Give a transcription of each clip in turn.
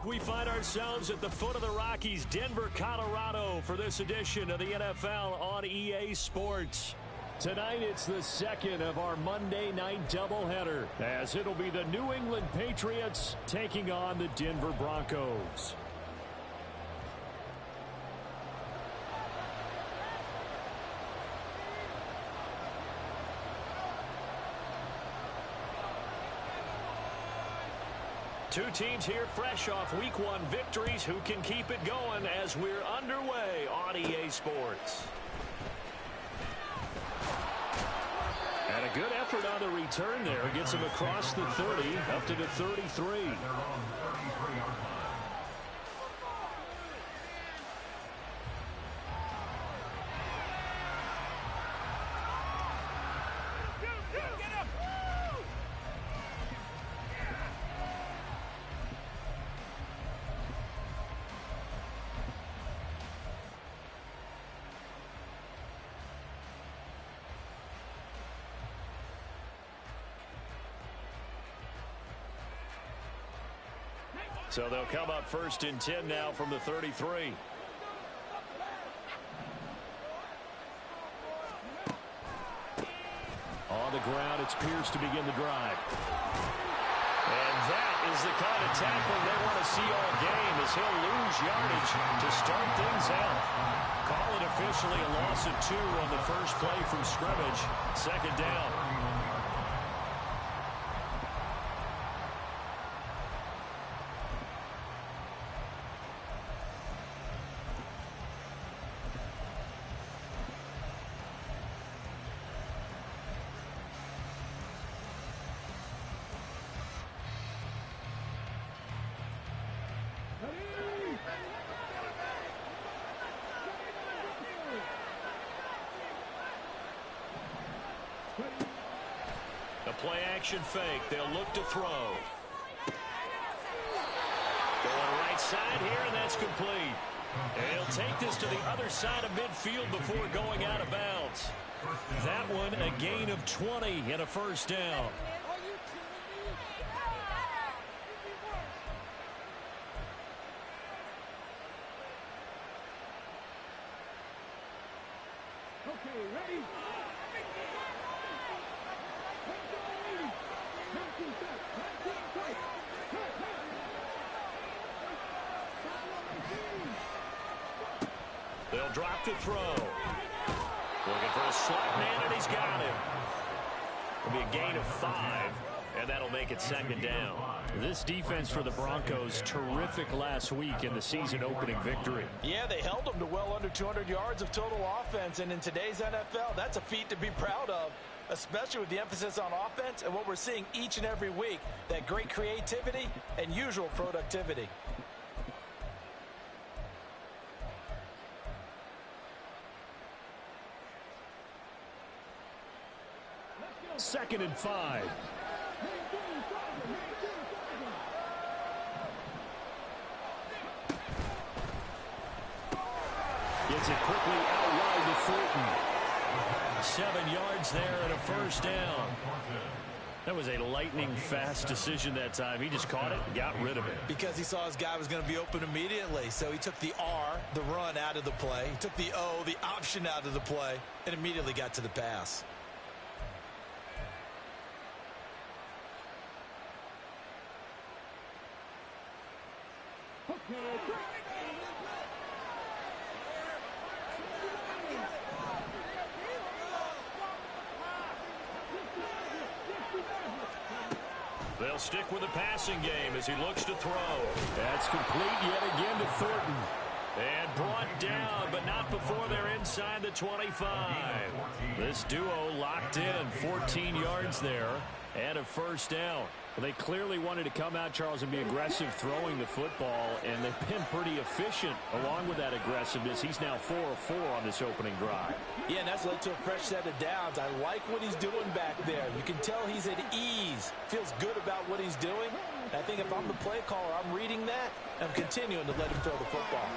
We find ourselves at the foot of the Rockies, Denver, Colorado, for this edition of the NFL on EA Sports. Tonight, it's the second of our Monday night doubleheader, as it'll be the New England Patriots taking on the Denver Broncos. Two teams here fresh off Week 1 victories who can keep it going as we're underway on EA Sports. And a good effort on the return there. Gets him across the 30 up to the 33. So they'll come up 1st and 10 now from the 33. On the ground, it's Pierce to begin the drive. And that is the kind of tackling they want to see all game, as he'll lose yardage to start things out. Call it officially a loss of 2 on the first play from scrimmage. 2nd down. The play action fake. They'll look to throw. Going right side here, and that's complete. And he'll take this to the other side of midfield before going out of bounds. That one a gain of 20 and a 1st down. Okay, ready? They'll drop to throw. Looking for a slot man, and he's got him. It'll be a gain of 5, and that'll make it 2nd down. This defense for the Broncos, terrific last week in the season-opening victory. Yeah, they held them to well under 200 yards of total offense, and in today's NFL, that's a feat to be proud of, especially with the emphasis on offense and what we're seeing each and every week, that great creativity and usual productivity. 2nd and 5. Gets it quickly out wide to Fulton. 7 yards there and a 1st down. That was a lightning-fast decision that time. He just caught it and got rid of it. Because he saw his guy was going to be open immediately. So he took the R, the run, out of the play. He took the O, the option, out of the play, and immediately got to the pass. They'll stick with the passing game as he looks to throw. That's complete yet again to Thornton. And brought down, but not before they're inside the 25. This duo locked in, 14 yards there, and a 1st down. Well, they clearly wanted to come out, Charles, and be aggressive throwing the football, and they've been pretty efficient along with that aggressiveness. He's now 4 of 4 on this opening drive. Yeah, and that's led to a fresh set of downs. I like what he's doing back there. You can tell he's at ease, feels good about what he's doing. I think if I'm the play caller, I'm reading that, and I'm continuing to let him throw the football.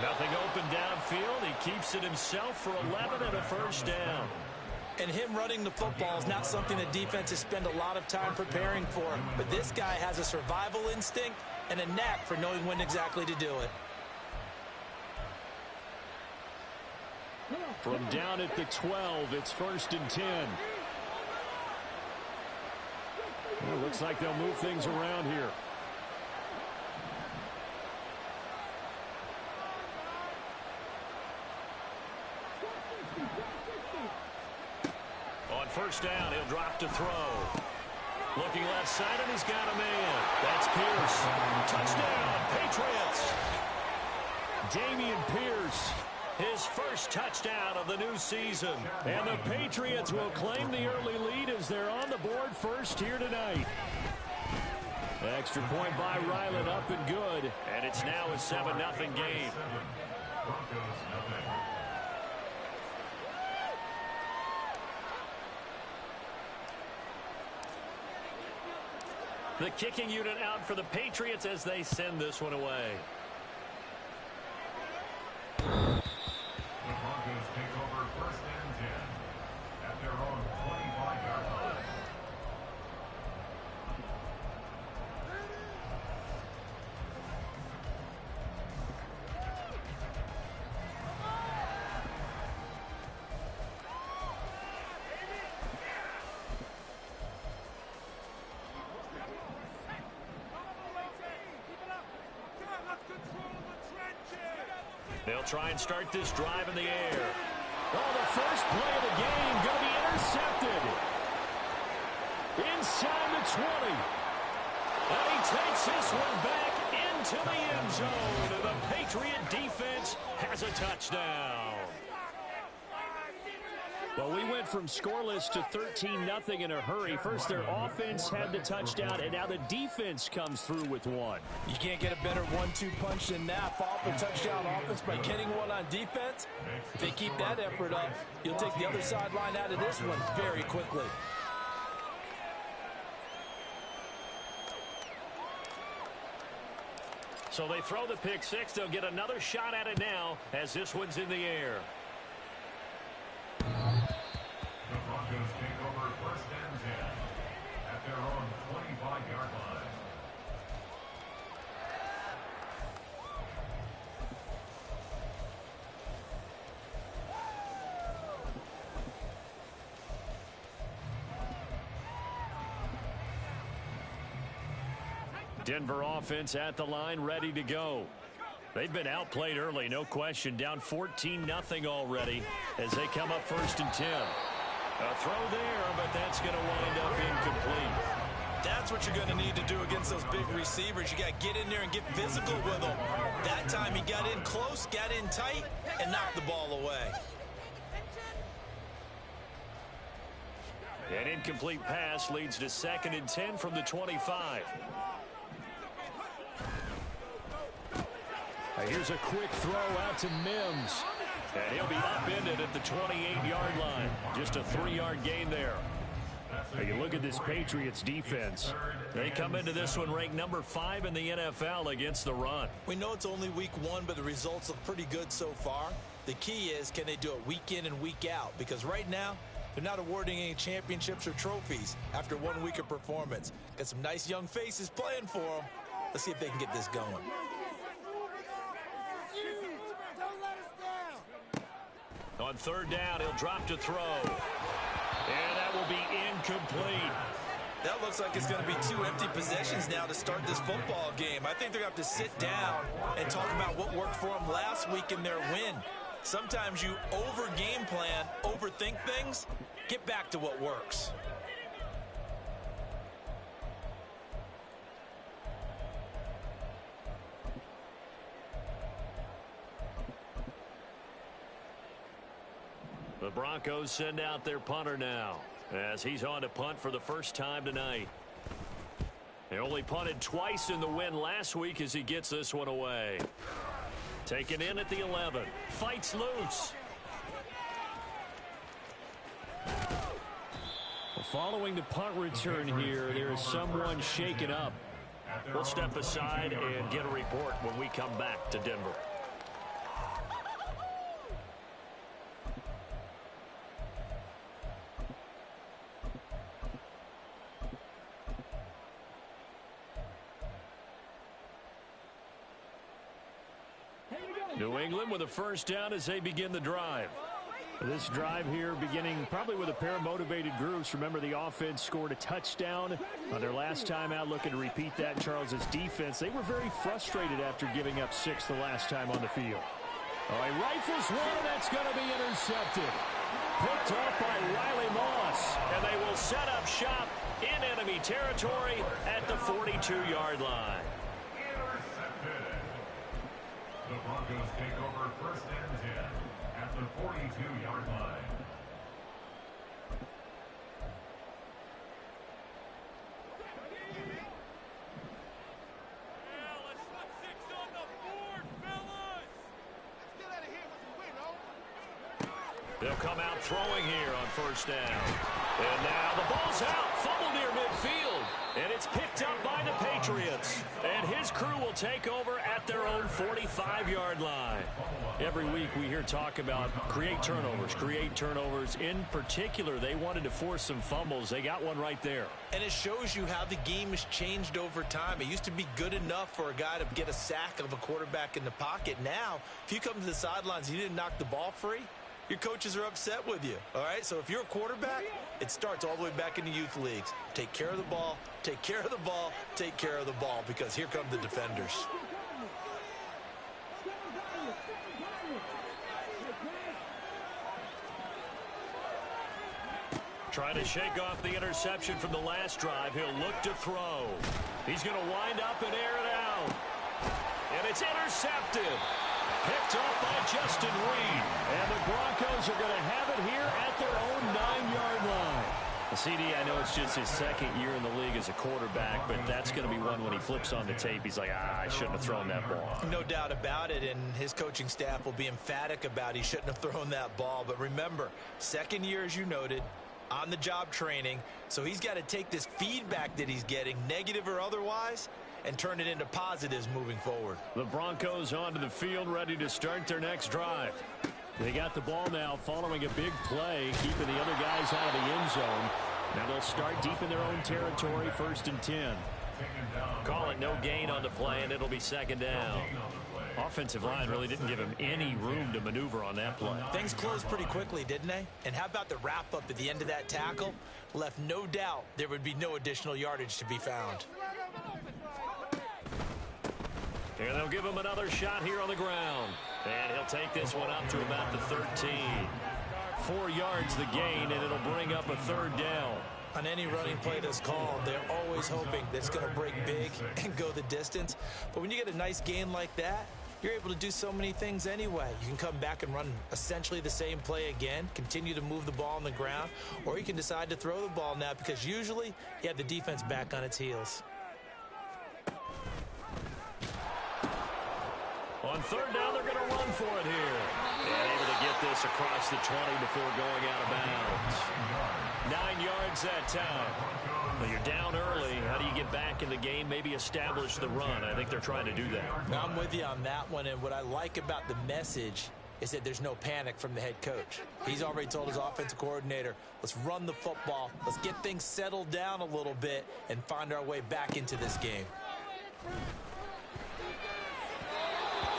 Nothing open downfield. He keeps it himself for 11 and a 1st down. And him running the football is not something that defenses spend a lot of time preparing for. But this guy has a survival instinct and a knack for knowing when exactly to do it. From down at the 12, it's 1st and 10. Well, looks like they'll move things around here. On 1st down, he'll drop to throw. Looking left side, and he's got a man. That's Pierce. Touchdown, Patriots. Dameon Pierce, his first touchdown of the new season. And the Patriots will claim the early lead as they're on the board first here tonight. Extra point by Ryland, up and good. And it's now a 7-0 game. The kicking unit out for the Patriots as they send this one away. The Broncos take over 1st and 10 at their own 25-yard line. They'll try and start this drive in the air. Oh, the first play of the game going to be intercepted. Inside the 20. And he takes this one back into the end zone. And the Patriot defense has a touchdown. Well, we went from scoreless to 13-0 in a hurry. First, their offense had the touchdown, and now the defense comes through with one. You can't get a better 1-2 punch than that. Follow up a touchdown offense by getting one on defense. If they keep that effort up, you'll take the other sideline out of this one very quickly. So they throw the pick six. They'll get another shot at it now as this one's in the air. The Broncos take over 1st and 10 at their own 25-yard line. Denver offense at the line, ready to go. They've been outplayed early, no question. Down 14-0 already as they come up 1st and 10. A throw there, but that's going to wind up incomplete. That's what you're going to need to do against those big receivers. You got to get in there and get physical with them. That time he got in close, got in tight, and knocked the ball away. An incomplete pass leads to 2nd and 10 from the 25. Here's a quick throw out to Mims. And he'll be upended at the 28-yard line. Just a 3-yard gain there. Now you look at this Patriots defense. They come into this one ranked number 5 in the NFL against the run. We know it's only week 1, but the results look pretty good so far. The key is, can they do it week in and week out? Because right now, they're not awarding any championships or trophies after 1 week of performance. Got some nice young faces playing for them. Let's see if they can get this going. On 3rd down, he'll drop to throw. And that will be incomplete. That looks like it's going to be 2 empty possessions now to start this football game. I think they're going to have to sit down and talk about what worked for them last week in their win. Sometimes you over-game plan, overthink things, get back to what works. The Broncos send out their punter now as he's on to punt for the first time tonight. They only punted twice in the win last week as he gets this one away. Taken in at the 11. Fights loose. Following the punt return here, there is someone shaken up. We'll step aside and get a report when we come back to Denver. New England with a first down as they begin the drive. This drive here beginning probably with a pair of motivated groups. Remember, the offense scored a touchdown on their last time out, looking to repeat that. Charles's defense, they were very frustrated after giving up 6 the last time on the field. All right, rifles one, and that's going to be intercepted. Picked off by Riley Moss, and they will set up shop in enemy territory at the 42-yard line. Intercepted. The Broncos take over first and 10 at the 42-yard line. They'll come out throwing here on first down. And now the ball's out. Fumble near midfield. And it's picked up by the Patriots. And his crew will take over at their own 45-yard line. Every week we hear talk about create turnovers. In particular, they wanted to force some fumbles. They got one right there. And it shows you how the game has changed over time. It used to be good enough for a guy to get a sack of a quarterback in the pocket. Now, if you come to the sidelines and you didn't knock the ball free, your coaches are upset with you, all right? So if you're a quarterback, it starts all the way back in the youth leagues. Take care of the ball, take care of the ball, take care of the ball, because here come the defenders. Trying to shake off the interception from the last drive. He'll look to throw. He's going to wind up and air it out. And it's intercepted. Picked off by Justin Reed. And the Broncos are going to have it here at their own 9-yard line. CD, I know it's just his second year in the league as a quarterback, but that's going to be one when he flips on the tape. He's like, I shouldn't have thrown that ball. No doubt about it, and his coaching staff will be emphatic about he shouldn't have thrown that ball. But remember, second year, as you noted, on-the-job training, so he's got to take this feedback that he's getting, negative or otherwise, and turn it into positives moving forward. The Broncos onto the field, ready to start their next drive. They got the ball now following a big play, keeping the other guys out of the end zone. Now they'll start deep in their own territory, 1st and 10. Call it no gain on the play, and it'll be second down. Offensive line really didn't give him any room to maneuver on that play. Things closed pretty quickly, didn't they? And how about the wrap-up at the end of that tackle? Left no doubt there would be no additional yardage to be found. And they'll give him another shot here on the ground. And he'll take this one up to about the 13. 4 yards the gain, and it'll bring up a 3rd down. On any running play that's called, they're always hoping that it's going to break big and go the distance. But when you get a nice gain like that, you're able to do so many things anyway. You can come back and run essentially the same play again, continue to move the ball on the ground, or you can decide to throw the ball now because usually you have the defense back on its heels. On 3rd down, they're going to run for it here. And able to get this across the 20 before going out of bounds. 9 yards that time. Well, you're down early. How do you get back in the game? Maybe establish the run. I think they're trying to do that. I'm with you on that one, and what I like about the message is that there's no panic from the head coach. He's already told his offensive coordinator, let's run the football, let's get things settled down a little bit and find our way back into this game.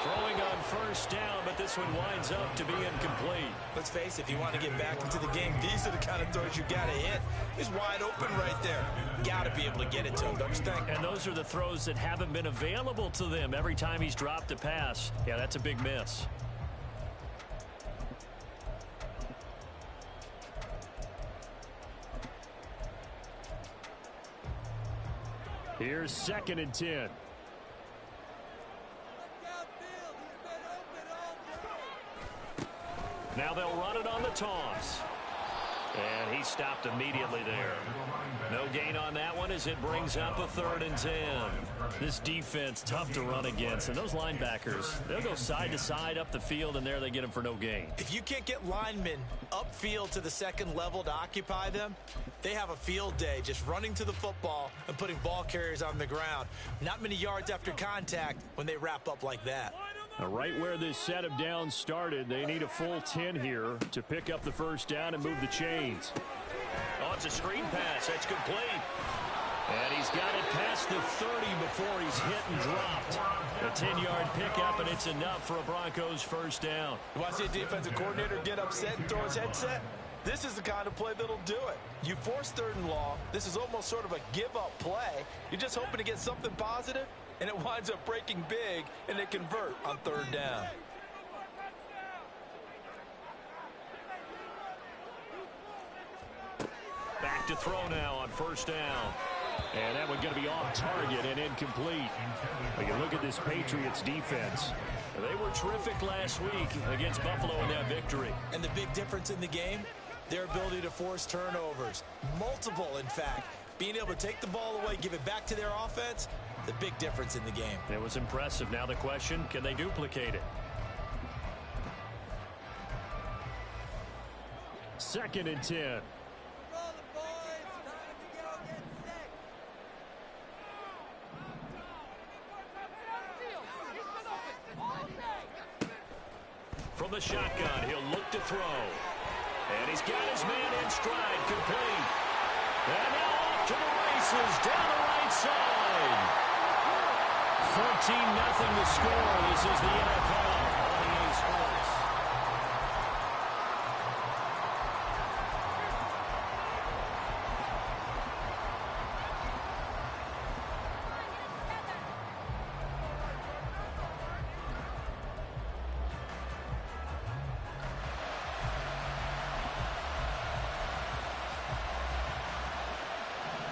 Throwing on 1st down, but this one winds up to be incomplete. Let's face it, if you want to get back into the game, these are the kind of throws you got to hit. He's wide open right there. Got to be able to get it to him, don't you think? And those are the throws that haven't been available to them every time he's dropped a pass. Yeah, that's a big miss. Here's 2nd and 10. Now they'll run it on the toss. And he stopped immediately there. No gain on that one as it brings up a 3rd and 10. This defense, tough to run against. And those linebackers, they'll go side to side up the field, and there they get them for no gain. If you can't get linemen upfield to the 2nd level to occupy them, they have a field day just running to the football and putting ball carriers on the ground. Not many yards after contact when they wrap up like that. Now, right where this set of downs started, they need a full 10 here to pick up the 1st down and move the chains. Oh, it's a screen pass. That's complete. And he's got it past the 30 before he's hit and dropped. A 10-yard pickup, and it's enough for a Broncos first down. You want to see a defensive coordinator get upset and throw his headset? This is the kind of play that'll do it. You force 3rd and long. This is almost sort of a give-up play. You're just hoping to get something positive, and it winds up breaking big, and they convert on 3rd down. Back to throw now on 1st down. And that one going to be off target and incomplete. But you look at this Patriots defense. They were terrific last week against Buffalo in that victory. And the big difference in the game, their ability to force turnovers. Multiple, in fact. Being able to take the ball away, give it back to their offense, the big difference in the game. It was impressive. Now the question, can they duplicate it? 2nd and 10. From the shotgun, he'll look to throw. And he's got his man in stride, complete. And now off to the races, down the right side. 14-0 the score. This is the NFL on EA Sports.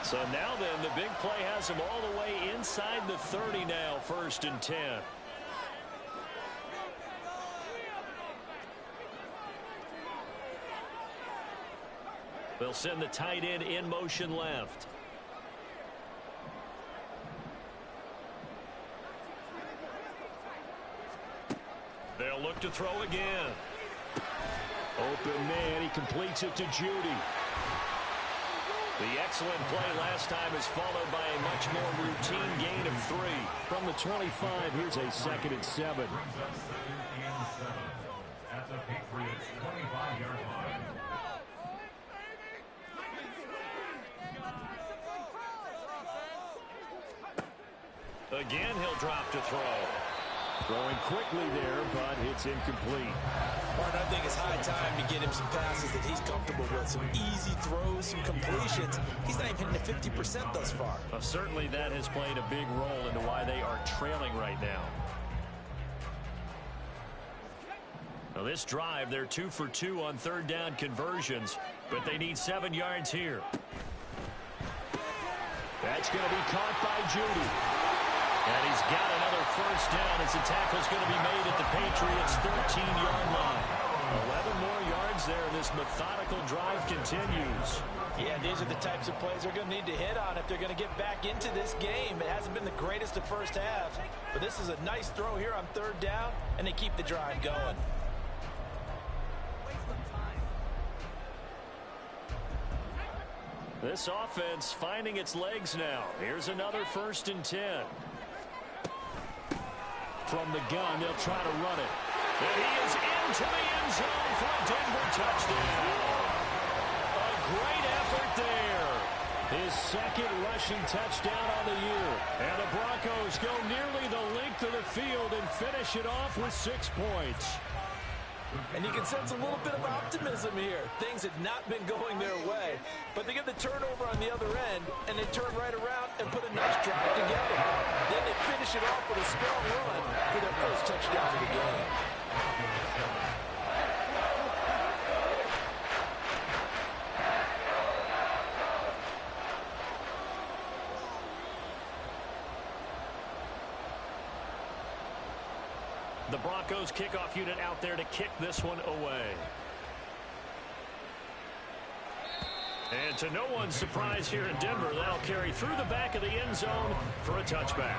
So now then, the big play has him all the way inside the 30 now, 1st and 10. They'll send the tight end in motion left. They'll look to throw again. Open man, he completes it to Judy. The excellent play last time is followed by a much more routine gain of 3. From the 25, here's a 2nd and 7. Brings us 2nd and 7 at the Patriots 25-yard line. Again, he'll drop to throw. Throwing quickly there, but it's incomplete. Martin, I think it's high time to get him some passes that he's comfortable with. Some easy throws, some completions. He's not even hitting the 50% thus far. Certainly that has played a big role into why they are trailing right now. Now this drive, they're 2 for 2 on 3rd down conversions, but they need 7 yards here. That's going to be caught by Judy. And he's got another 1st down as the tackle's going to be made at the Patriots' 13-yard line. 11 more yards there, and this methodical drive continues. Yeah, these are the types of plays they're going to need to hit on if they're going to get back into this game. It hasn't been the greatest of first halves, but this is a nice throw here on 3rd down, and they keep the drive going. This offense finding its legs now. Here's another 1st and 10. From the gun, they'll try to run it. And he is into the end zone for a Denver touchdown. A great effort there. His 2nd rushing touchdown on the year. And the Broncos go nearly the length of the field and finish it off with 6 points. And you can sense a little bit of optimism here. Things had not been going their way, but they get the turnover on the other end, and they turn right around and put a nice drive together. Then they finish it off with a strong run for their first touchdown of the game. The Broncos kickoff unit out there to kick this one away. And to no one's surprise here in Denver, that'll carry through the back of the end zone for a touchback.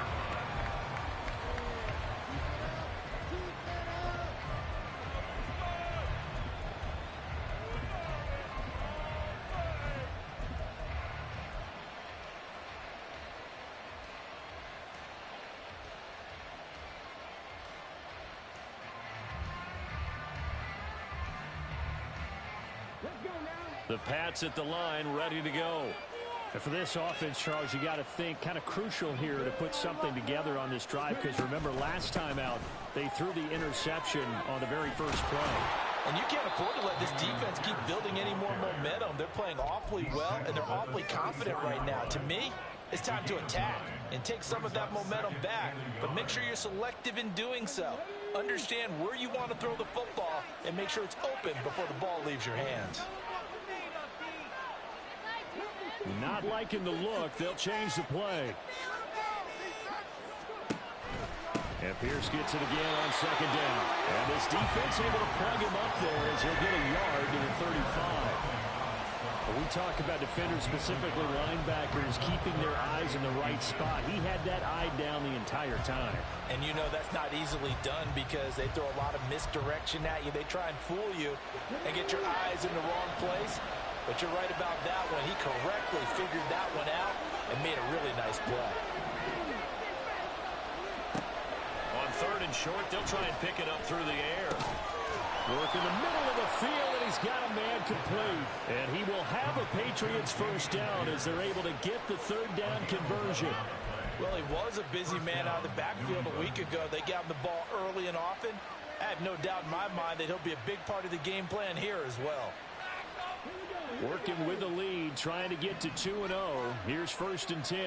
The Pats at the line, ready to go. And for this offense, Charles, you got to think kind of crucial here to put something together on this drive, because remember last time out they threw the interception on the very first play. And you can't afford to let this defense keep building any more momentum. They're playing awfully well, and they're awfully confident right now. To me, it's time to attack and take some of that momentum back, but make sure you're selective in doing so. Understand where you want to throw the football and make sure it's open before the ball leaves your hands. Not liking the look. They'll change the play. And Pierce gets it again on second down. And this defense able to plug him up there as he'll get a yard to the 35. When we talk about defenders, specifically linebackers, keeping their eyes in the right spot, he had that eye down the entire time. And you know that's not easily done because they throw a lot of misdirection at you. They try and fool you and get your eyes in the wrong place. But you're right about that one. He correctly figured that one out and made a really nice play. On third and short, they'll try and pick it up through the air. Work in the middle of the field, and he's got a man complete. And he will have a Patriots first down as they're able to get the third down conversion. Well, he was a busy man out of the backfield a week ago. They got him the ball early and often. I have no doubt in my mind that he'll be a big part of the game plan here as well. Working with the lead, trying to get to 2-0. Here's first and 10.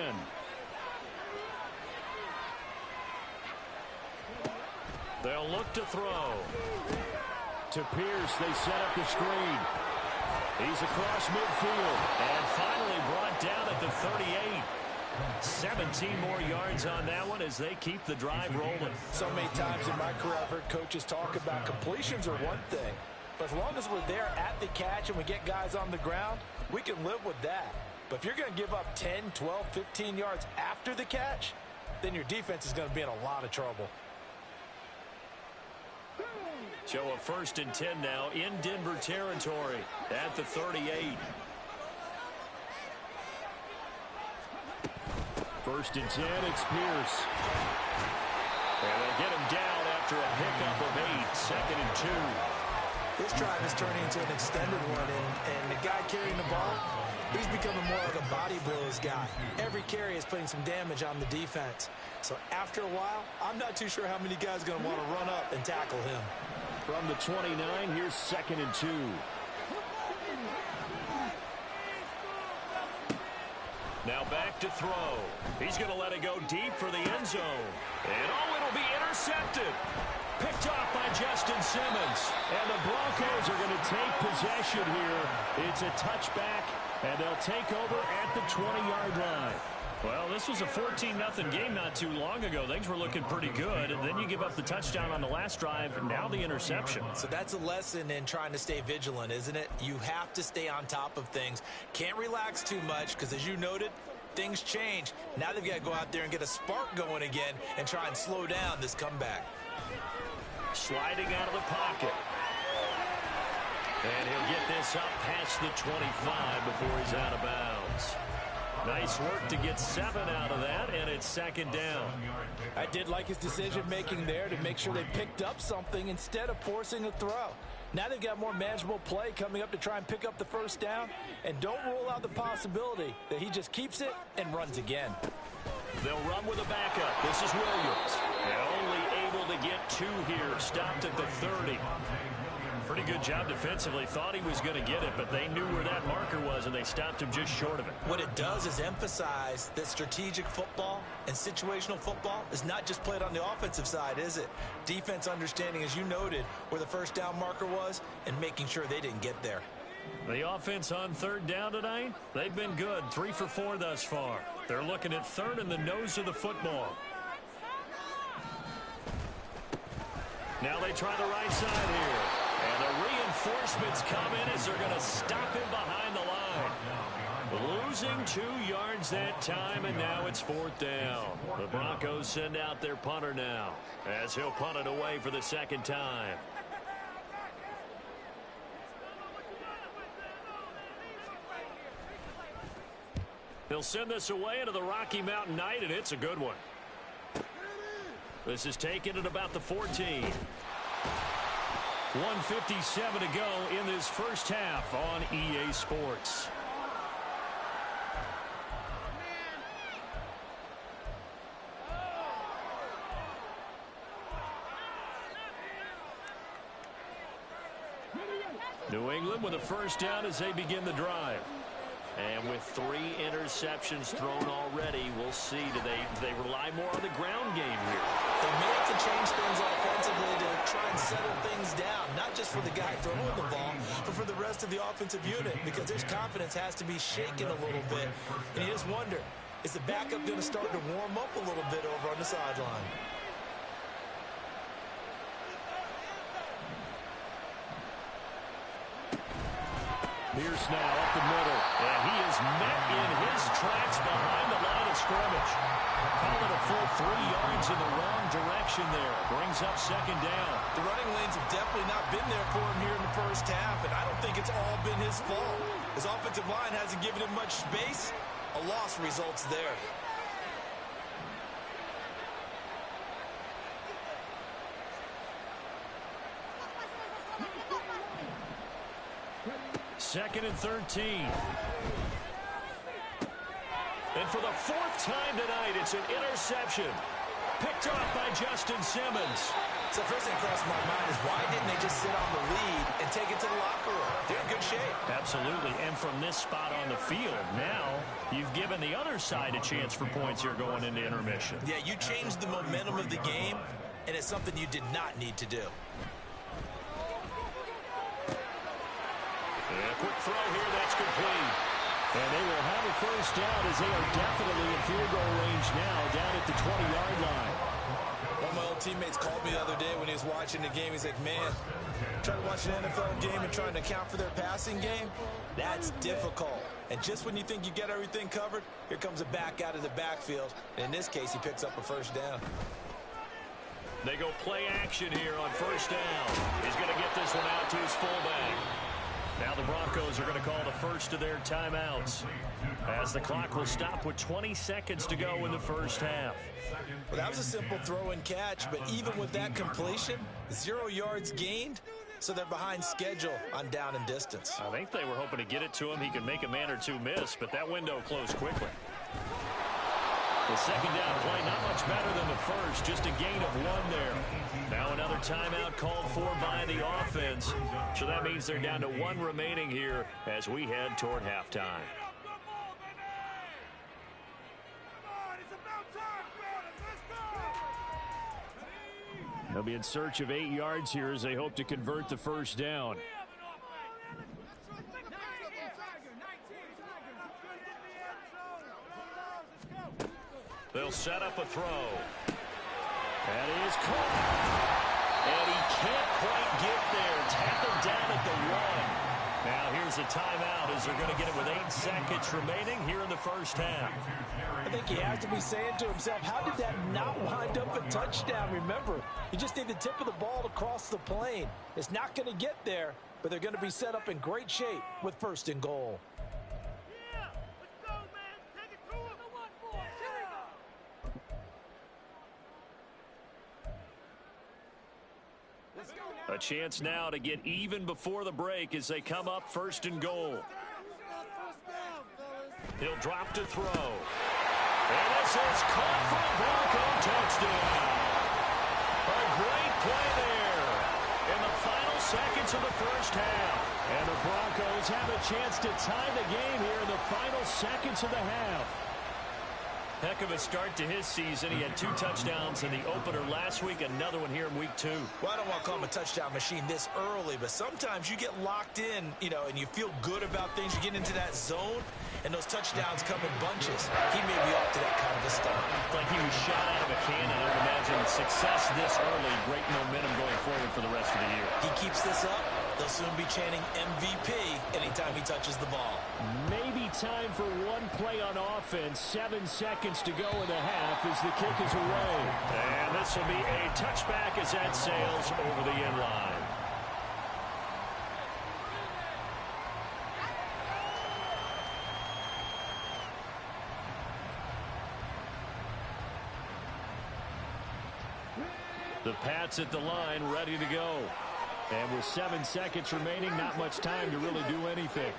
They'll look to throw. To Pierce, they set up the screen. He's across midfield. And finally brought down at the 38. 17 more yards on that one as they keep the drive rolling. So many times in my career I've heard coaches talk about completions are one thing. But as long as we're there at the catch and we get guys on the ground, we can live with that. But if you're going to give up 10, 12, 15 yards after the catch, then your defense is going to be in a lot of trouble. So a first and 10 now in Denver territory at the 38. First and 10, it's Pierce. And they'll get him down after a pickup of 8, second and 2. This drive is turning into an extended one, and the guy carrying the ball, he's becoming more like a body blows guy. Every carry is putting some damage on the defense. So after a while, I'm not too sure how many guys are going to want to run up and tackle him. From the 29, here's second and 2. Now back to throw. He's going to let it go deep for the end zone. And it'll be intercepted. Picked off by Justin Simmons. And the Broncos are going to take possession here. It's a touchback, and they'll take over at the 20-yard line. Well, this was a 14-0 game not too long ago. Things were looking pretty good, and then you give up the touchdown on the last drive, and now the interception. So that's a lesson in trying to stay vigilant, isn't it? You have to stay on top of things. Can't relax too much because, as you noted, things change. Now they've got to go out there and get a spark going again and try and slow down this comeback. Sliding out of the pocket. And he'll get this up past the 25 before he's out of bounds. Nice work to get 7 out of that, and it's second down. I did like his decision-making there to make sure they picked up something instead of forcing a throw. Now they've got more manageable play coming up to try and pick up the first down, and don't rule out the possibility that he just keeps it and runs again. They'll run with a backup. This is Williams. And only able to get 2 here. Stopped at the 30. Pretty good job defensively. Thought he was going to get it, but they knew where that marker was, and they stopped him just short of it. What it does is emphasize that strategic football and situational football is not just played on the offensive side, is it? Defense understanding, as you noted, where the first down marker was and making sure they didn't get there. The offense on third down tonight, they've been good. 3 for 4 thus far. They're looking at third in the nose of the football. Now they try the right side here. And the reinforcements come in as they're going to stop him behind the line. Losing 2 yards that time, and now it's 4th down. The Broncos send out their punter now as he'll punt it away for the second time. He'll send this away into the Rocky Mountain night, and it's a good one. This is taken at about the 14. 1:57 to go in this first half on EA Sports. New England with a first down as they begin the drive. And with 3 interceptions thrown already, we'll see. Do they rely more on the ground game here? They may have to change things offensively to try and settle things down, not just for the guy throwing the ball, but for the rest of the offensive unit, because his confidence has to be shaken a little bit. And you just wonder, is the backup going to start to warm up a little bit over on the sideline? Pierce now up the middle, and he is met in his tracks behind the line of scrimmage. Call it a full 3 yards in the wrong direction there. Brings up second down. The running lanes have definitely not been there for him here in the first half, and I don't think it's all been his fault. His offensive line hasn't given him much space. A loss results there. Second and 13. And for the 4th time tonight, it's an interception. Picked off by Justin Simmons. So first thing crossed my mind is why didn't they just sit on the lead and take it to the locker room? They're in good shape. Absolutely. And from this spot on the field, now you've given the other side a chance for points here going into intermission. Yeah, you changed the momentum of the game, and it's something you did not need to do. A quick throw here, that's complete. And they will have a first down as they are definitely in field goal range now down at the 20-yard line. One of my old teammates called me the other day when he was watching the game. He's like, man, trying to watch an NFL game and trying to account for their passing game, that's difficult. And just when you think you get everything covered, here comes a back out of the backfield. And in this case, he picks up a first down. They go play action here on first down. He's going to get this one out to his fullback. Now the Broncos are going to call the first of their timeouts as the clock will stop with 20 seconds to go in the first half. Well, that was a simple throw and catch, but even with that completion, 0 yards gained, so they're behind schedule on down and distance. I think they were hoping to get it to him. He could make a man or two miss, but that window closed quickly. The second down play not much better than the first, just a gain of 1 there. Now another timeout called for by the offense. So that means they're down to 1 remaining here as we head toward halftime. They'll be in search of 8 yards here as they hope to convert the first down. They'll set up a throw. That is caught. And he can't quite get there. Tackled down at the 1. Now here's a timeout as they're going to get it with 8 seconds remaining here in the first half. I think he has to be saying to himself, how did that not wind up a touchdown? Remember, you just need the tip of the ball to cross the plane. It's not going to get there, but they're going to be set up in great shape with first and goal. A chance now to get even before the break as they come up first and goal. He'll drop to throw. And this is caught for a Bronco touchdown. A great play there in the final seconds of the first half. And the Broncos have a chance to tie the game here in the final seconds of the half. Heck of a start to his season. He had 2 touchdowns in the opener last week, another one here in week 2. Well, I don't want to call him a touchdown machine this early, but sometimes you get locked in, and you feel good about things. You get into that zone, and those touchdowns come in bunches. He may be off to that kind of a start. Like he was shot out of a cannon. I would imagine success this early, great momentum going forward for the rest of the year. He keeps this up, they'll soon be chanting MVP anytime he touches the ball. Maybe time for 1 play on offense. 7 seconds to go in the half as the kick is away. And this will be a touchback as that sails over the end line. The Pats at the line, ready to go. And with 7 seconds remaining, not much time to really do anything.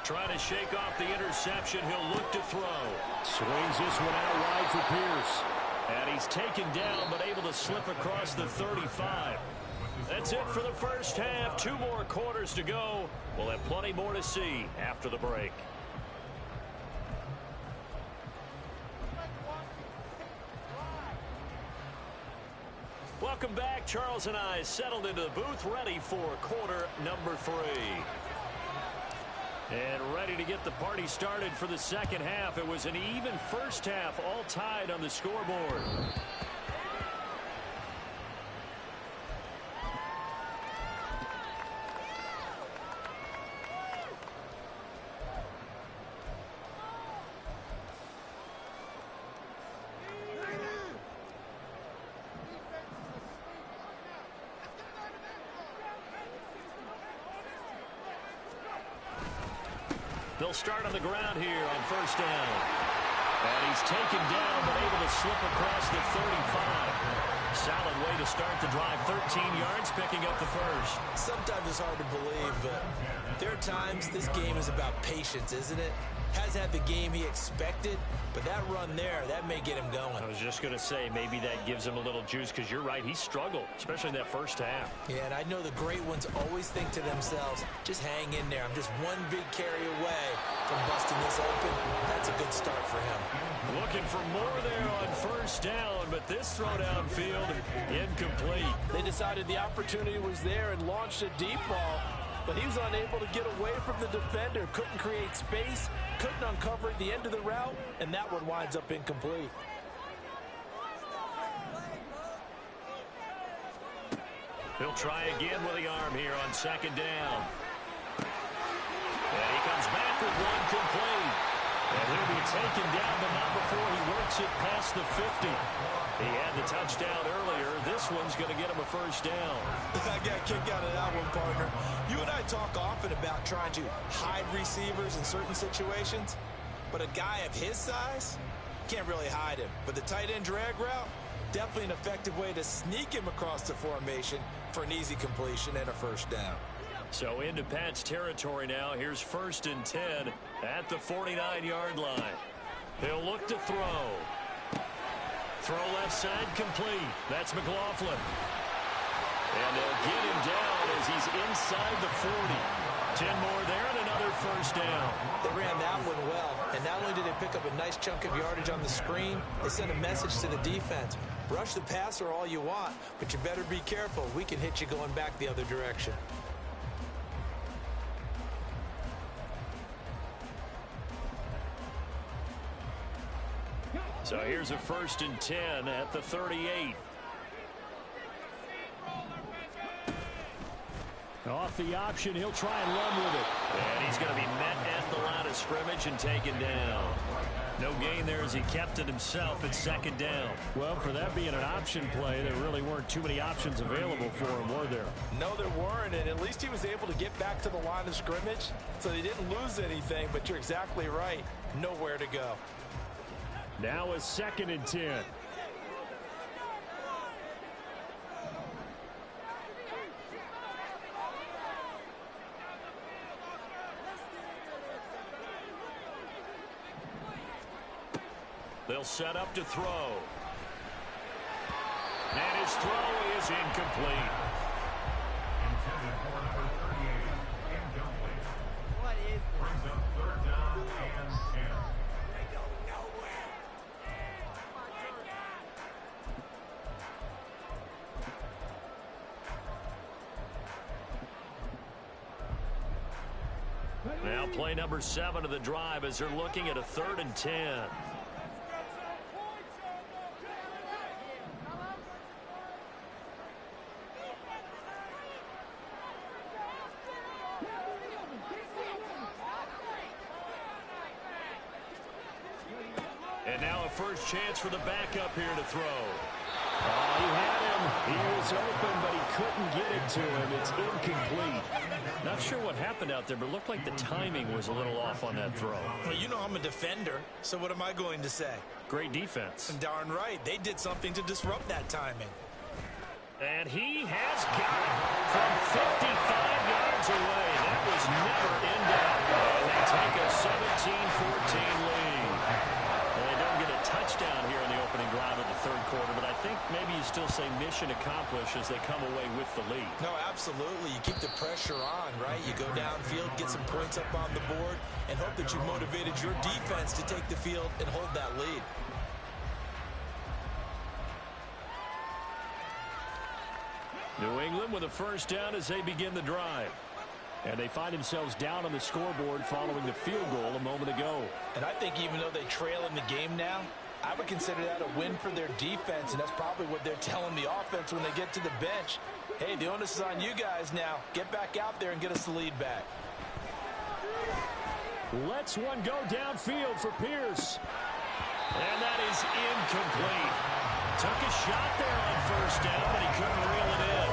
Trying to shake off the interception. He'll look to throw. Swings this one out wide for Pierce. And he's taken down, but able to slip across the 35. That's it for the first half. 2 more quarters to go. We'll have plenty more to see after the break. Welcome back. Charles and I settled into the booth, ready for quarter number 3. And ready to get the party started for the second half. It was an even first half, all tied on the scoreboard. They'll start on the ground here on first down. And he's taken down but able to slip across the 35. Solid way to start the drive. 13 yards, picking up the first. Sometimes it's hard to believe, but there are times this game is about patience, isn't it? Hasn't had the game he expected, but that run there, that may get him going. I was just going to say, maybe that gives him a little juice, because you're right, he struggled, especially in that first half. Yeah, and I know the great ones always think to themselves, just hang in there. I'm just one big carry away from busting this open. That's a good start for him. Looking for more there on first down, but this throw downfield, incomplete. They decided the opportunity was there and launched a deep ball, but he was unable to get away from the defender, couldn't create space, couldn't uncover at the end of the route, and that one winds up incomplete. He'll try again with the arm here on second down. And he comes back with one complete. And he'll be taken down, but not before he works it past the 50. He had the touchdown earlier. This one's going to get him a first down. I got a kick out of that one, partner. You and I talk often about trying to hide receivers in certain situations, but a guy of his size can't really hide him. But the tight end drag route, definitely an effective way to sneak him across the formation for an easy completion and a first down. So into Pat's territory now. Here's first and 10 at the 49-yard line. He'll look to throw. Throw left side complete. That's McLaughlin. And they'll get him down as he's inside the 40. 10 more there and another first down. They ran that one well, and not only did they pick up a nice chunk of yardage on the screen, they sent a message to the defense. Rush the passer all you want, but you better be careful. We can hit you going back the other direction. So here's a first and 10 at the 38. Off the option, he'll try and run with it. And he's going to be met at the line of scrimmage and taken down. No gain there as he kept it himself at second down. Well, for that being an option play, there really weren't too many options available for him, were there? No, there weren't, and at least he was able to get back to the line of scrimmage, so they didn't lose anything, but you're exactly right. Nowhere to go. Now a second and 10. They'll set up to throw. And his throw is incomplete. Intended for number 38, incomplete. What is this? Brings up third down and 10. Now play number 7 of the drive as they're looking at a 3rd and 10. And now a first chance for the backup here to throw. He had him. He was open, but he couldn't get it to him. It's incomplete. Not sure what happened out there, but it looked like the timing was a little off on that throw. Well, you know I'm a defender, so what am I going to say? Great defense. Darn right. They did something to disrupt that timing. And he has got it from 55 yards away. That was never in doubt. And they take a 17-14 lead. Well, they don't get a touchdown here in the opening drive of the third quarter, but I think maybe you still say mission accomplished as they come away with the lead. No, absolutely. You keep the pressure on, right? You go downfield, get some points up on the board, and hope that you motivated your defense to take the field and hold that lead. New England with a first down as they begin the drive. And they find themselves down on the scoreboard following the field goal a moment ago. And I think even though they trail in the game now, I would consider that a win for their defense, and that's probably what they're telling the offense when they get to the bench. Hey, the onus is on you guys now. Get back out there and get us the lead back. Lets one go downfield for Pierce. And that is incomplete. Took a shot there on first down, but he couldn't reel it in.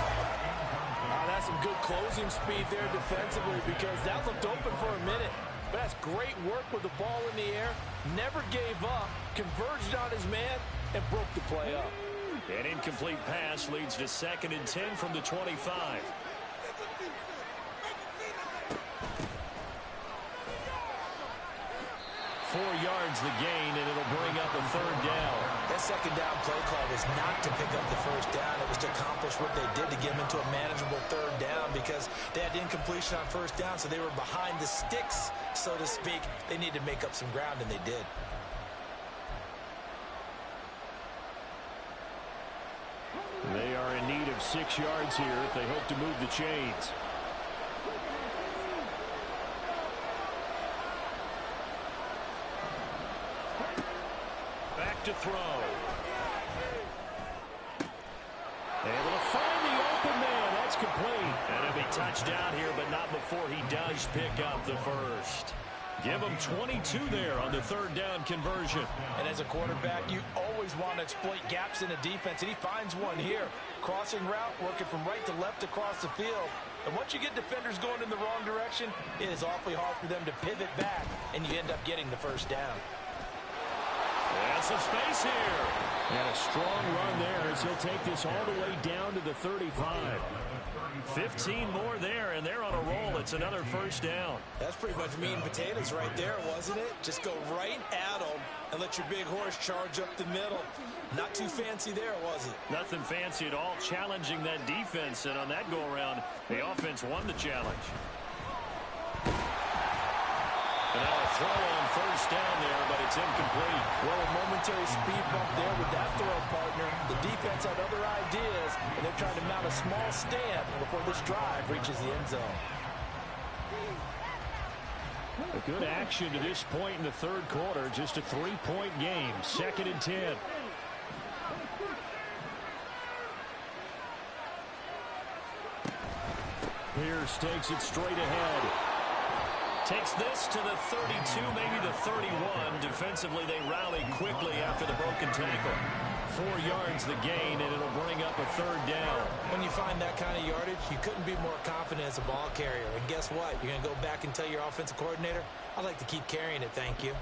That's some good closing speed there defensively because that looked open for a minute. But that's great work with the ball in the air. Never gave up, converged on his man, and broke the play up. An incomplete pass leads to 2nd and 10 from the 25. 4 yards the gain, and it'll bring up a 3rd down. That 2nd down play call was not to pick up the first down. It was to accomplish what they did to get them into a manageable 3rd down because they had incompletion on first down, so they were behind the sticks, so to speak. They needed to make up some ground, and they did. They are in need of 6 yards here if they hope to move the chains. Back to throw. Able to find the open man. That's complete. And it'll be touchdown here, but not before he does pick up the first. Give him 22 there on the 3rd down conversion. And as a quarterback, you always want to exploit gaps in a defense, and he finds one here. Crossing route, working from right to left across the field. And once you get defenders going in the wrong direction, it is awfully hard for them to pivot back, and you end up getting the first down. And some space here. And a strong run there as he'll take this all the way down to the 35. 15 more there, and they're on a roll. It's another first down. That's pretty much meat and potatoes right there, wasn't it? Just go right at them and let your big horse charge up the middle. Not too fancy there, was it? Nothing fancy at all, challenging that defense, and on that go-around, the offense won the challenge. And now a throw on first down there, but it's incomplete. Well, a momentary speed bump there with that throw, partner. The defense had other ideas, and they're trying to mount a small stand before this drive reaches the end zone. A good action to this point in the 3rd quarter. Just a 3-point game. 2nd and 10. Pierce takes it straight ahead. Takes this to the 32, maybe the 31. Defensively, they rallied quickly after the broken tackle. 4 yards the gain, and it'll bring up a 3rd down. When you find that kind of yardage, you couldn't be more confident as a ball carrier. And guess what? You're going to go back and tell your offensive coordinator, I'd like to keep carrying it, thank you.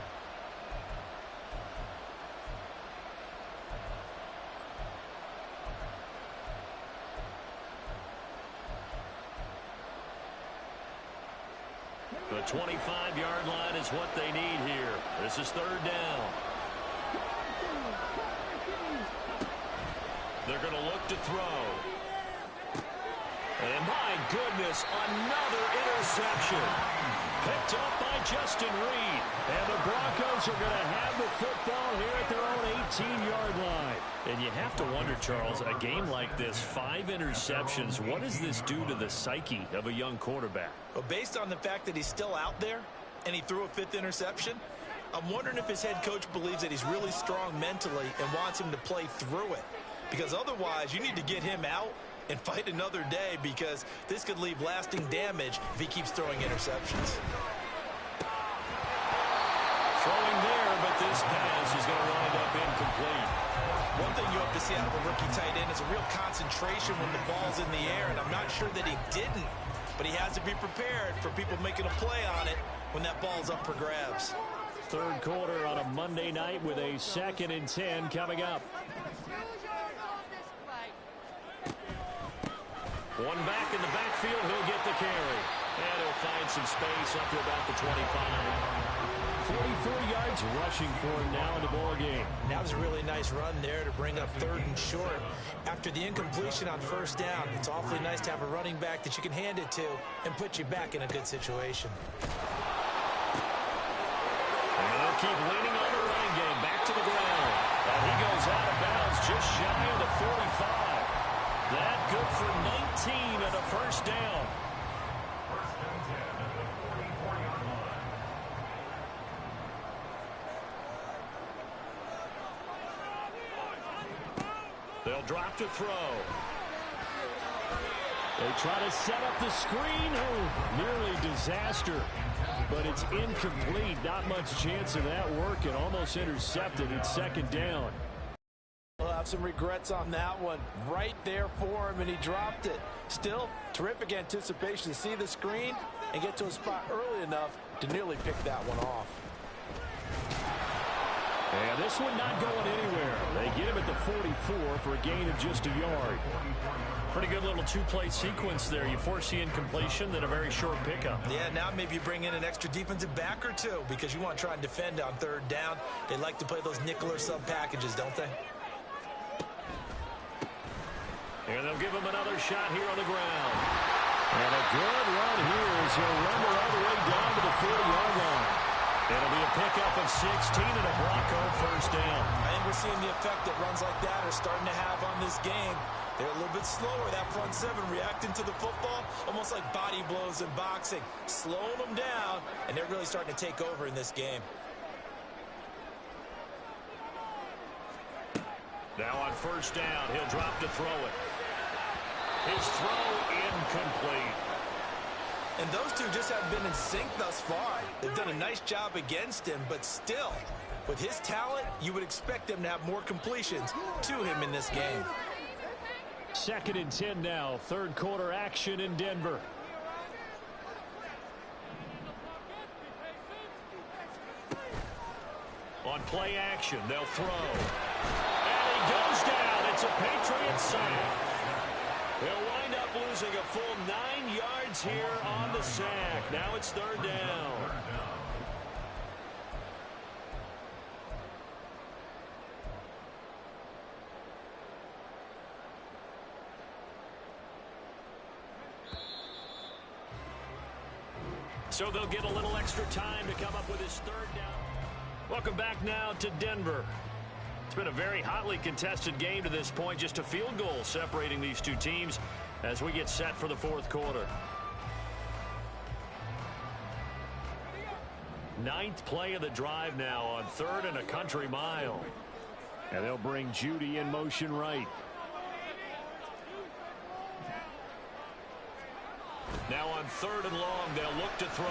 The 25-yard line is what they need here. This is 3rd down. They're going to look to throw. And my goodness, another interception. Picked up by Justin Reed. And the Broncos are going to have the football here at their own 18-yard line. And you have to wonder, Charles, a game like this, 5 interceptions, what does this do to the psyche of a young quarterback? Well, based on the fact that he's still out there and he threw a 5th interception, I'm wondering if his head coach believes that he's really strong mentally and wants him to play through it. Because otherwise, you need to get him out and fight another day because this could leave lasting damage if he keeps throwing interceptions. Throwing there, but this pass is going to wind up incomplete. One thing you have to see out of a rookie tight end is a real concentration when the ball's in the air, and I'm not sure that he didn't, but he has to be prepared for people making a play on it when that ball's up for grabs. 3rd quarter on a Monday night with a 2nd and 10 coming up. One back in the backfield, he'll get the carry. And he'll find some space up to about the 25. 44 yards rushing for him now in the ball game. That was a really nice run there to bring up 3rd and short. After the incompletion on 1st down, it's awfully nice to have a running back that you can hand it to and put you back in a good situation. And they'll keep leaning on the running game back to the ground. And he goes out of bounds just shy of the 45. That good for 19 at a 1st down. First and 10 at the 44-yard line. They'll drop to throw. They try to set up the screen. Oh, nearly disaster. But it's incomplete. Not much chance of that working. Almost intercepted. It's 2nd down. He'll have some regrets on that one. Right there for him, and he dropped it. Still, terrific anticipation to see the screen and get to a spot early enough to nearly pick that one off. And this one not going anywhere. They get him at the 44 for a gain of just a yard. Pretty good little 2-play sequence there. You force the incompletion, then a very short pickup. Yeah, now maybe you bring in an extra defensive back or two because you want to try and defend on 3rd down. They like to play those nickel or sub packages, don't they? And they'll give him another shot here on the ground. And a good run here as he'll run all the way down to the 40-yard line. It'll be a pickup of 16 and a Bronco 1st down. I think we're seeing the effect that runs like that are starting to have on this game. They're a little bit slower, that front 7, reacting to the football, almost like body blows in boxing, slowing them down, and they're really starting to take over in this game. Now on 1st down, he'll drop to throw it. His throw incomplete. And those two just haven't been in sync thus far. They've done a nice job against him, but still, with his talent, you would expect them to have more completions to him in this game. 2nd and 10 now. 3rd quarter action in Denver. On play action, they'll throw. And he goes down. It's a Patriot sack. They'll wind up losing a full 9 yards here on the sack. Now it's 3rd down. So they'll get a little extra time to come up with his 3rd down. Welcome back now to Denver. It's been a very hotly contested game to this point. Just a field goal separating these two teams as we get set for the 4th quarter. 9th play of the drive now on 3rd and a country mile. And they'll bring Judy in motion right. Now on 3rd and long, they'll look to throw.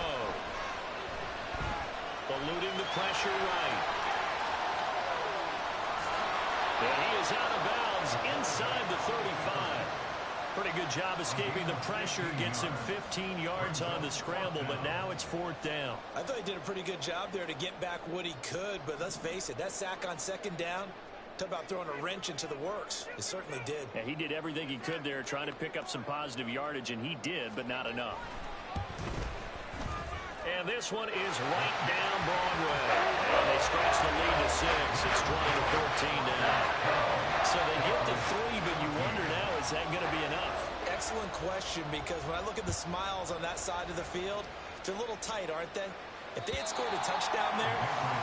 Eluding the pressure right. And he is out of bounds inside the 35. Pretty good job escaping the pressure. Gets him 15 yards on the scramble, but now it's 4th down. I thought he did a pretty good job there to get back what he could, but let's face it, that sack on 2nd down, talk about throwing a wrench into the works. It certainly did. Yeah, he did everything he could there trying to pick up some positive yardage, and he did, but not enough. And this one is right down Broadway. And they stretch the lead to 6. It's 20-14 now. So they get to 3, but you wonder now, is that going to be enough? Excellent question, because when I look at the smiles on that side of the field, they're a little tight, aren't they? If they had scored a touchdown there,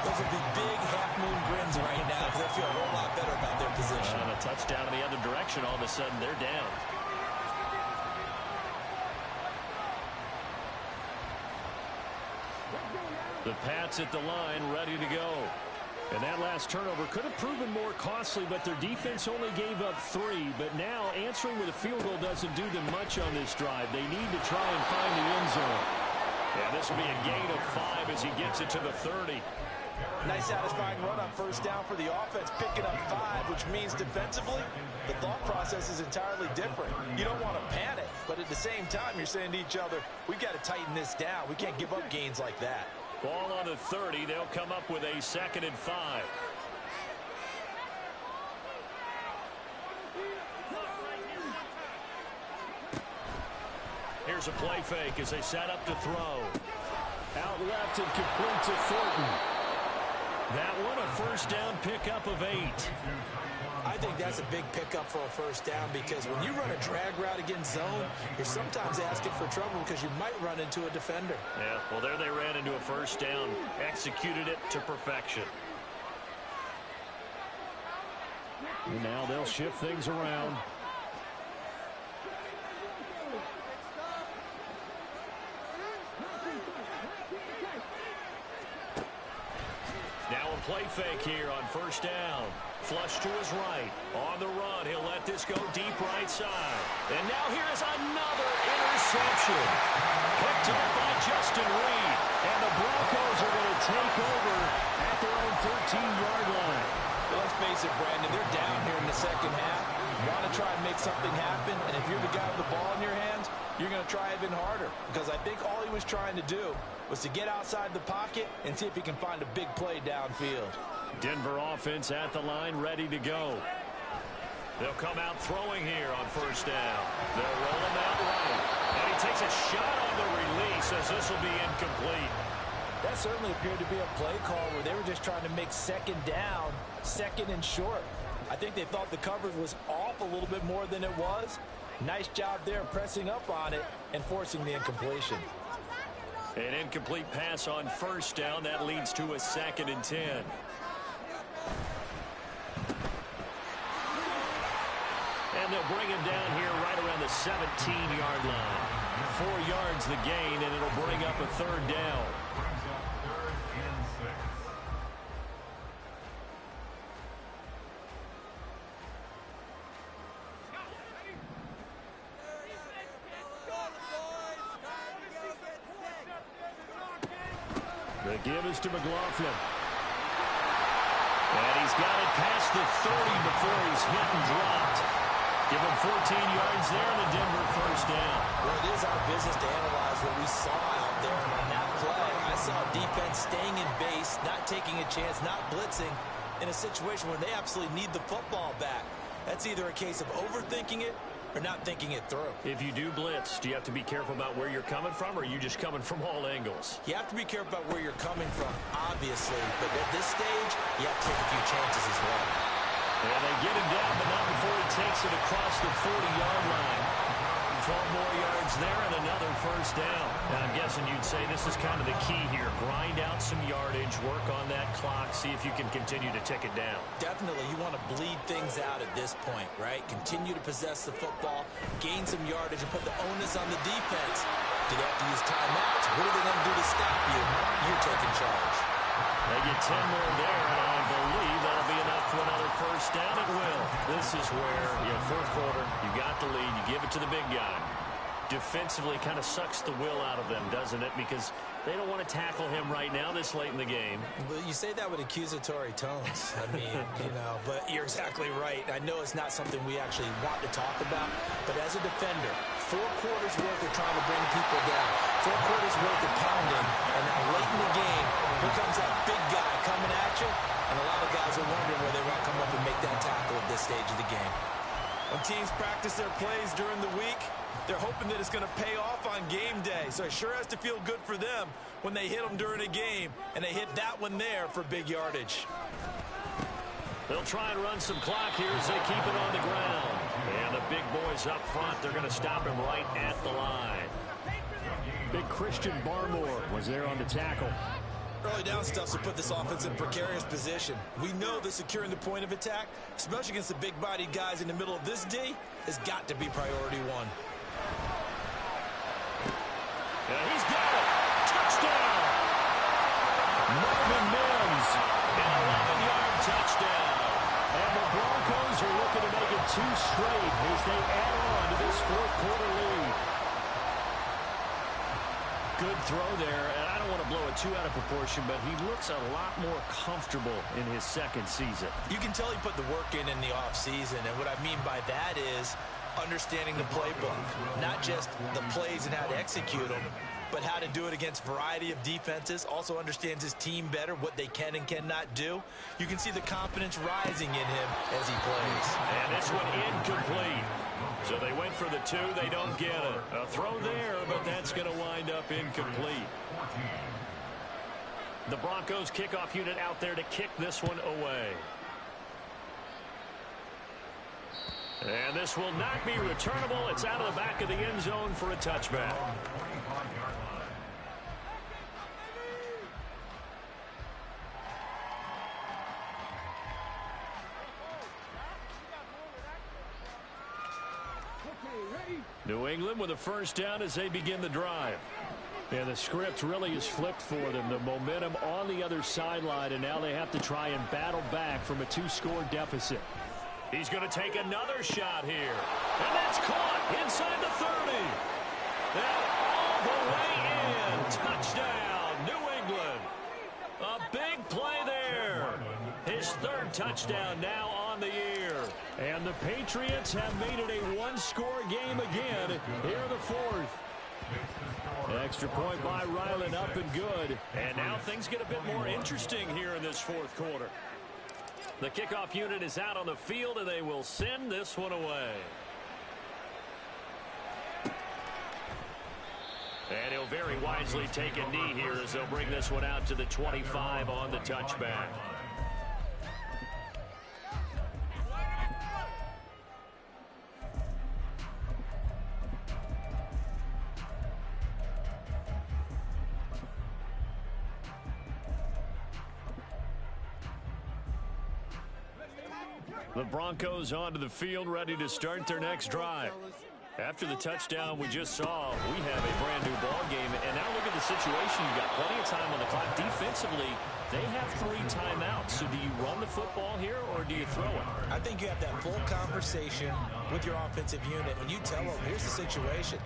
those would be big half-moon grins right now because they feel a whole lot better about their position. And a touchdown in the other direction, all of a sudden they're down. The Pats at the line, ready to go. And that last turnover could have proven more costly, but their defense only gave up 3. But now answering with a field goal doesn't do them much on this drive. They need to try and find the end zone. Yeah, this will be a gain of 5 as he gets it to the 30. Nice satisfying run on 1st down for the offense, picking up 5, which means defensively, the thought process is entirely different. You don't want to panic, but at the same time, you're saying to each other, we've got to tighten this down. We can't give up gains like that. Ball on the 30. They'll come up with a 2nd and 5. Here's a play fake as they set up to throw. Out left and complete to Thornton. That one a first down pickup of 8. I think that's a big pickup for a first down because when you run a drag route against zone, you're sometimes asking for trouble because you might run into a defender. Yeah, well, there they ran into a first down, executed it to perfection. And now they'll shift things around. Now a play fake here on first down. Flush to his right. On the run, he'll let this go deep right side. And now here is another interception. Picked up by Justin Reed. And the Broncos are going to take over at their own 13-yard line. Well, let's face it, Brandon, they're down here in the second half. You want to try and make something happen, and if you're the guy with the ball in your hands, you're going to try even harder. Because I think all he was trying to do was to get outside the pocket and see if he can find a big play downfield. Denver offense at the line, ready to go. They'll come out throwing here on first down. They'll roll him out right. And he takes a shot on the release as this will be incomplete. That certainly appeared to be a play call where they were just trying to make second down, second and short. I think they thought the coverage was off a little bit more than it was. Nice job there pressing up on it and forcing the incompletion. An incomplete pass on first down. That leads to a 2nd and 10. And they'll bring him down here right around the 17-yard line. 4 yards the gain, and it'll bring up a 3rd down. The give is to McLaughlin. And he's got it past the 30 before he's hit and dropped. Give him 14 yards there and a Denver first down. Well, it is our business to analyze what we saw out there. And on that play, I saw defense staying in base, not taking a chance, not blitzing in a situation where they absolutely need the football back. That's either a case of overthinking it or not thinking it through. If you do blitz, do you have to be careful about where you're coming from, or are you just coming from all angles? You have to be careful about where you're coming from, obviously. But at this stage, you have to take a few chances as well. And they get him down, but not before he takes it across the 40-yard line. 12 more yards there and another first down. Now, I'm guessing you'd say this is kind of the key here. Grind out some yardage, work on that clock, see if you can continue to tick it down. Definitely. You want to bleed things out at this point, right? Continue to possess the football, gain some yardage, and put the onus on the defense. Do they have to use timeouts? What are they going to do to stop you? You're taking charge. They get 10 more there, and I believe that'll be enough for another first down. It will. This is where, fourth quarter, you got the lead, you give it to the big guy. Defensively kind of sucks the will out of them, doesn't it? Because they don't want to tackle him right now this late in the game. But you say that with accusatory tones. I mean, but you're exactly right. I know it's not something we actually want to talk about, but as a defender, 4 quarters worth of trying to bring people down, 4 quarters worth of pounding, and now late in the game, here comes that big guy coming at you, and a lot of guys are wondering where they want to come up and make that tackle at this stage of the game. When teams practice their plays during the week, they're hoping that it's going to pay off on game day. So it sure has to feel good for them when they hit them during a game, and they hit that one there for big yardage. They'll try and run some clock here as they keep it on the ground. And the big boys up front, they're going to stop him right at the line. Big Christian Barmore was there on the tackle. Early down stuff to put this offense in a precarious position. We know that securing the point of attack, especially against the big-bodied guys in the middle of this D, has got to be priority 1. And he's got it. Touchdown. Marvin Mims. An 11-yard touchdown. And the Broncos are looking to make it 2 straight as they add on to this fourth quarter lead. Good throw there, and I don't want to blow it too out of proportion, but he looks a lot more comfortable in his second season. You can tell he put the work in the offseason, and what I mean by that is understanding the playbook, not just the plays and how to execute them, but how to do it against a variety of defenses. Also understands his team better, what they can and cannot do. You can see the confidence rising in him as he plays. And this one incomplete. So they went for the 2, they don't get it. A throw there, but that's going to wind up incomplete. The Broncos kickoff unit out there to kick this one away. And this will not be returnable. It's out of the back of the end zone for a touchback. New England with a first down as they begin the drive. Yeah, the script really is flipped for them. The momentum on the other sideline, and now they have to try and battle back from a 2-score deficit. He's going to take another shot here. And that's caught inside the 30. Then all the way in. Touchdown, New England. A big play there. His third touchdown now on the year. And the Patriots have made it a 1-score game again here in the fourth. Extra point by Ryland, up and good. And now things get a bit more interesting here in this fourth quarter. The kickoff unit is out on the field, and they will send this one away. And he'll very wisely take a knee here as they'll bring this one out to the 25 on the touchback. The Broncos onto the field, ready to start their next drive. After the touchdown we just saw, we have a brand new ball game. And now look at the situation. You've got plenty of time on the clock. Defensively, they have 3 timeouts. So do you run the football here or do you throw it? I think you have that full conversation with your offensive unit, and you tell them, here's the situation.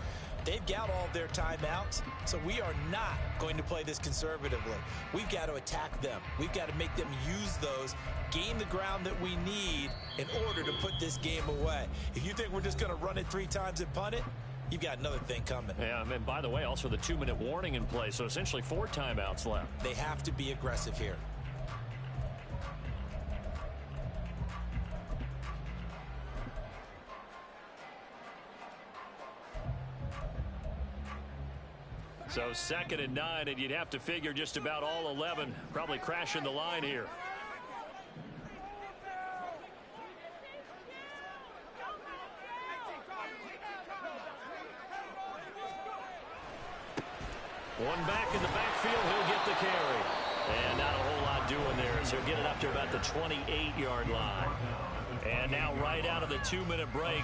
They've got all their timeouts, so we are not going to play this conservatively. We've got to attack them. We've got to make them use those, gain the ground that we need in order to put this game away. If you think we're just going to run it 3 times and punt it, you've got another thing coming. Yeah, and by the way, also the 2-minute warning in play, so essentially 4 timeouts left. They have to be aggressive here. So 2nd and 9, and you'd have to figure just about all 11 probably crashing the line here. One back in the backfield, he'll get the carry. And not a whole lot doing there, so he'll get it up to about the 28-yard line. And now right out of the 2-minute break,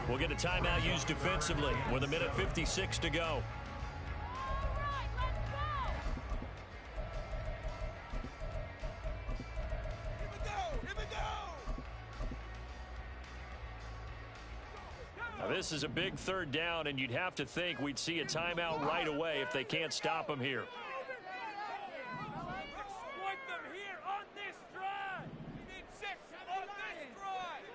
we'll get a timeout used defensively with 1:56 to go. Now this is a big 3rd down, and you'd have to think we'd see a timeout right away if they can't stop him here. Exploit them here on this drive. We need 6 on this drive.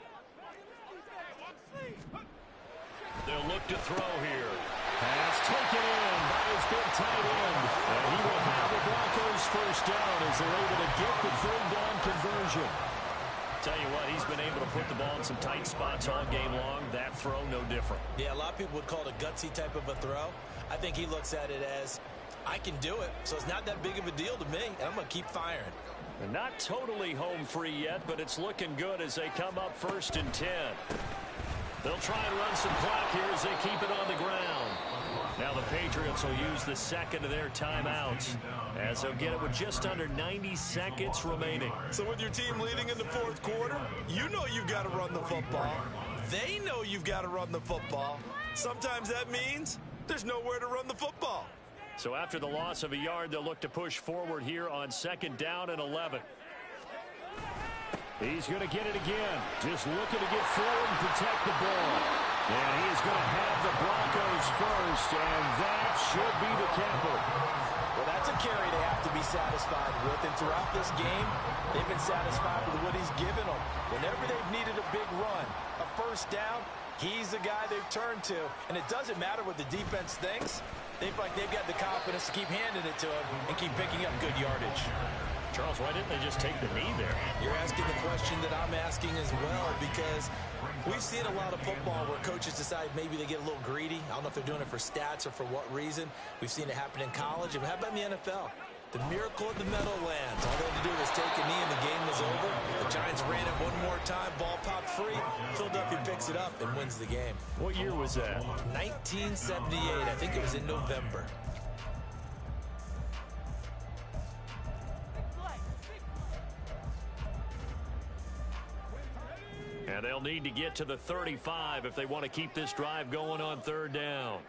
They'll look to throw here. Pass taken in by his big tight end. And he will have the Broncos first down as they're able to get the 3rd down conversion. Tell you what, he's been able to put the ball in some tight spots all game long. That throw, no different. Yeah, a lot of people would call it a gutsy type of a throw. I think he looks at it as, I can do it, so it's not that big of a deal to me, and I'm going to keep firing. They're not totally home free yet, but it's looking good as they come up 1st and 10. They'll try and run some clock here as they keep it on the ground. Now the Patriots will use the 2nd of their timeouts as they'll get it with just under 90 seconds remaining. So with your team leading in the 4th quarter, you know you've got to run the football. They know you've got to run the football. Sometimes that means there's nowhere to run the football. So after the loss of a yard, they'll look to push forward here on 2nd down and 11. He's going to get it again. Just looking to get forward and protect the ball. And he's going to have the Broncos first, and that should be the capper. Well, that's a carry they have to be satisfied with. And throughout this game, they've been satisfied with what he's given them. Whenever they've needed a big run, a first down, he's the guy they've turned to. And it doesn't matter what the defense thinks. They feel like they've got the confidence to keep handing it to him and keep picking up good yardage. Charles, why didn't they just take the knee there? You're asking the question that I'm asking as well, because we've seen a lot of football where coaches decide maybe they get a little greedy. I don't know if they're doing it for stats or for what reason. We've seen it happen in college. And how about in the NFL? The miracle of the Meadowlands. All they had to do was take a knee and the game was over. The Giants ran it one more time. Ball popped free. Philadelphia picks it up and wins the game. What year was that? 1978. I think it was in November. And they'll need to get to the 35 if they want to keep this drive going on third down.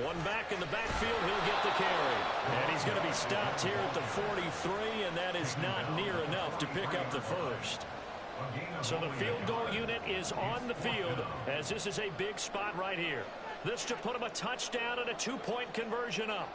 One back in the backfield, he'll get the carry. And he's going to be stopped here at the 43, and that is not near enough to pick up the first. So the field goal unit is on the field, as this is a big spot right here. This to put him a touchdown and a 2-point conversion up.